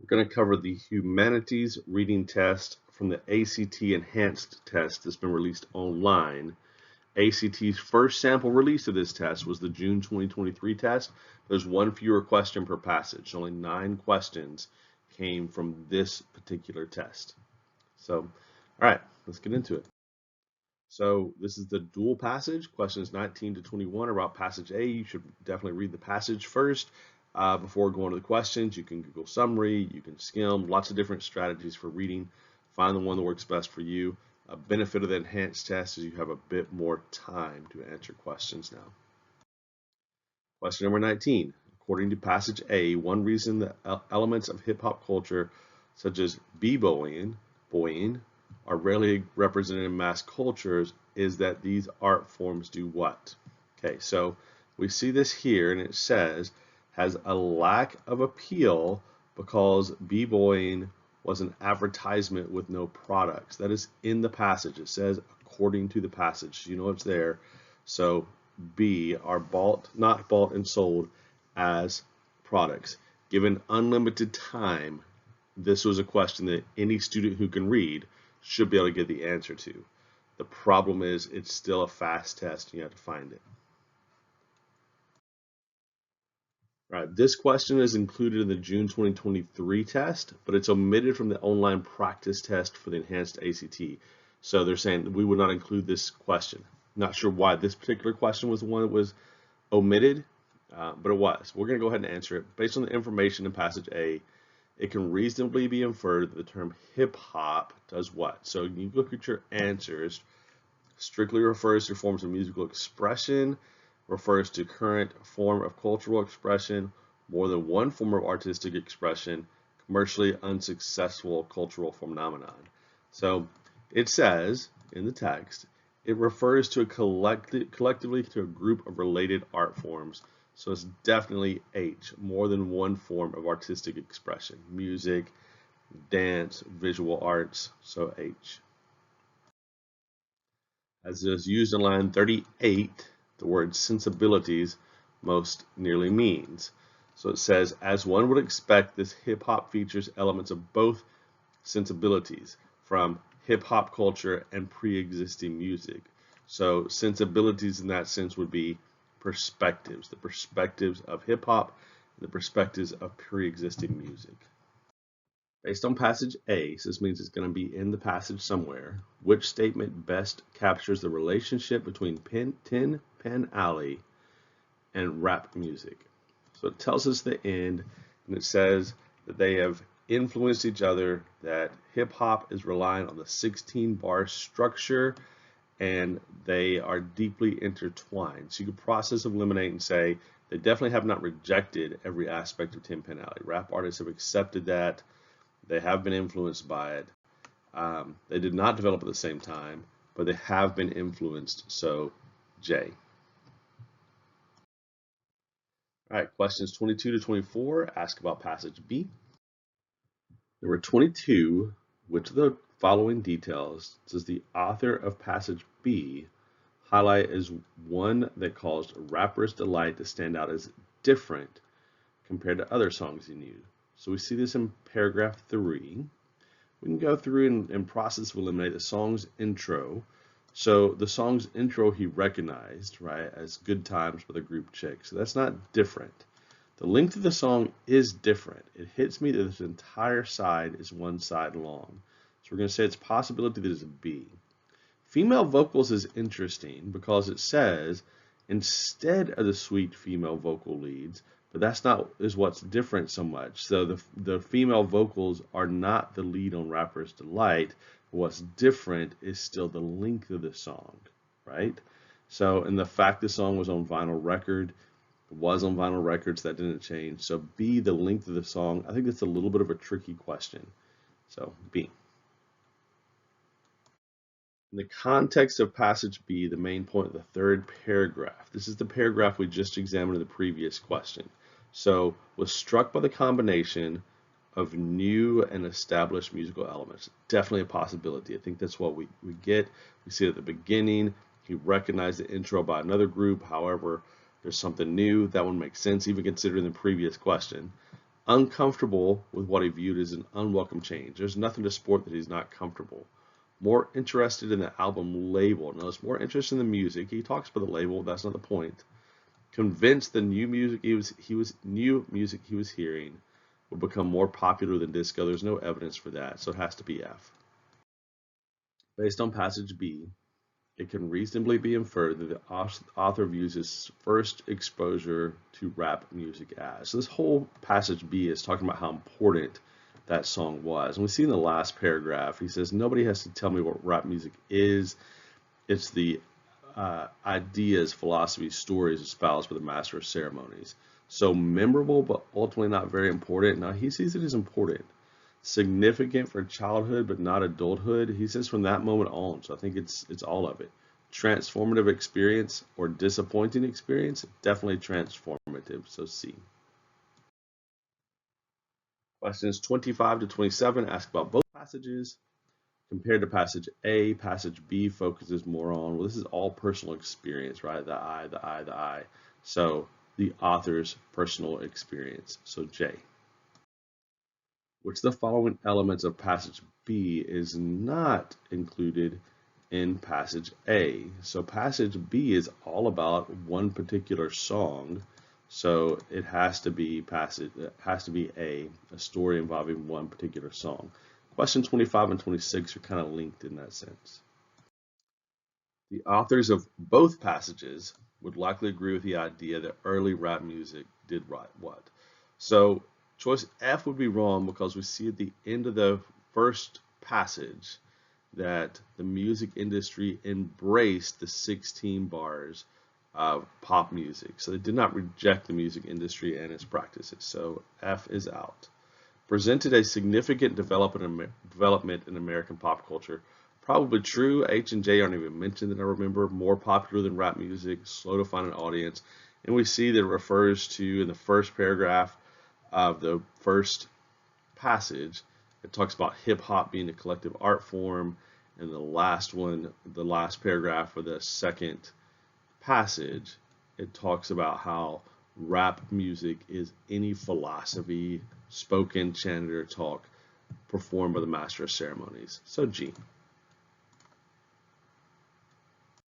We're going to cover the Humanities reading test from the ACT Enhanced test that's been released online. ACT's first sample release of this test was the June 2023 test. There's one fewer question per passage. Only 9 questions came from this particular test. So, all right, let's get into it. So this is the dual passage, questions 19 to 21 about passage A. You should definitely read the passage first before going to the questions. You can Google summary, you can skim, lots of different strategies for reading. Find the one that works best for you. A benefit of the enhanced test is you have a bit more time to answer questions now. Question number 19. According to passage A, one reason that elements of hip-hop culture such as b-boying, are rarely represented in mass cultures is that these art forms do what? Okay, so we see this here, and it says has a lack of appeal because b-boying was an advertisement with no products. That is in the passage. It says according to the passage. You know it's there. So B are not bought and sold as products. Given unlimited time, this was a question that any student who can read should be able to get the answer to. The problem is it's still a fast test and you have to find it. All right, this question is included in the June 2023 test, but it's omitted from the online practice test for the enhanced ACT. So they're saying that we would not include this question. Not sure why this particular question was the one that was omitted, but it was. We're going to go ahead and answer it. Based on the information in passage A, it can reasonably be inferred that the term hip-hop does what? So you look at your answers, strictly refers to forms of musical expression, refers to current form of cultural expression, more than one form of artistic expression, commercially unsuccessful cultural phenomenon. So it says in the text, it refers to a collectively to a group of related art forms. So it's definitely H, more than one form of artistic expression, music, dance, visual arts, so H. As is used in line 38, the word sensibilities most nearly means. So it says, as one would expect, this hip-hop features elements of both sensibilities from hip-hop culture and pre-existing music. So sensibilities in that sense would be perspectives, the perspectives of hip-hop, the perspectives of pre-existing music. Based on passage A, so this means it's going to be in the passage somewhere, which statement best captures the relationship between Tin Pan Alley and rap music? So it tells us the end, and it says that they have influenced each other, that hip-hop is relying on the 16-bar structure, and they are deeply intertwined. So you could process, eliminate, and say they definitely have not rejected every aspect of Tin Pan Alley. Rap artists have accepted that. They have been influenced by it. They did not develop at the same time, but they have been influenced, so J. All right, questions 22 to 24 ask about passage B. Number 22, which of the following details does the author of passage B highlight as one that caused Rapper's Delight to stand out as different compared to other songs he knew? So we see this in paragraph 3. We can go through and process to eliminate the song's intro. So the song's intro he recognized, right, as Good Times with a Group Chick. So that's not different. The length of the song is different. It hits me that this entire side is one side long. So we're going to say it's a possibility that it's a B. Female vocals is interesting because it says instead of the sweet female vocal leads, but that's not what's different so much. So the female vocals are not the lead on Rapper's Delight. What's different is still the length of the song, right? So, and the fact the song was on vinyl record, it was on vinyl records, that didn't change. So B, the length of the song, I think that's a little bit of a tricky question. So B. In the context of passage B, the main point of the third paragraph, this is the paragraph we just examined in the previous question. So, was struck by the combination of new and established musical elements. Definitely a possibility. I think that's what we get. We see it at the beginning. He recognized the intro by another group. However, there's something new. That one makes sense, even considering the previous question. Uncomfortable with what he viewed as an unwelcome change. There's nothing to support that he's not comfortable. More interested in the album label. Notice more interest in the music. He talks about the label. That's not the point. Convinced the new music he was hearing would become more popular than disco. There's no evidence for that, so it has to be F. Based on passage B, it can reasonably be inferred that the author views his first exposure to rap music as. So this whole passage B is talking about how important that song was. And we see in the last paragraph, he says, nobody has to tell me what rap music is. It's the ideas, philosophies, stories espoused by the master of ceremonies. So memorable, but ultimately not very important. Now he sees it as important. Significant for childhood, but not adulthood. He says from that moment on. So I think it's all of it. Transformative experience or disappointing experience, definitely transformative. So C. Questions 25 to 27 ask about both passages. Compared to passage A, passage B focuses more on, well, this is all personal experience, right? The I. So the author's personal experience. So J. Which of the following elements of passage B is not included in passage A? So passage B is all about one particular song. So it has to be A story involving one particular song. Question 25 and 26 are kind of linked in that sense. The authors of both passages would likely agree with the idea that early rap music did what? So choice F would be wrong because we see at the end of the first passage that the music industry embraced the 16 bars of pop music. So they did not reject the music industry and its practices. So F is out. Presented a significant development in American pop culture. Probably true. H and J aren't even mentioned that I remember. More popular than rap music, slow to find an audience. And we see that it refers to, in the first paragraph of the first passage, it talks about hip hop being a collective art form. And the last one, the last paragraph of the second passage, it talks about how rap music is any philosophy, spoken, chanted, or talk performed by the master of ceremonies. So G.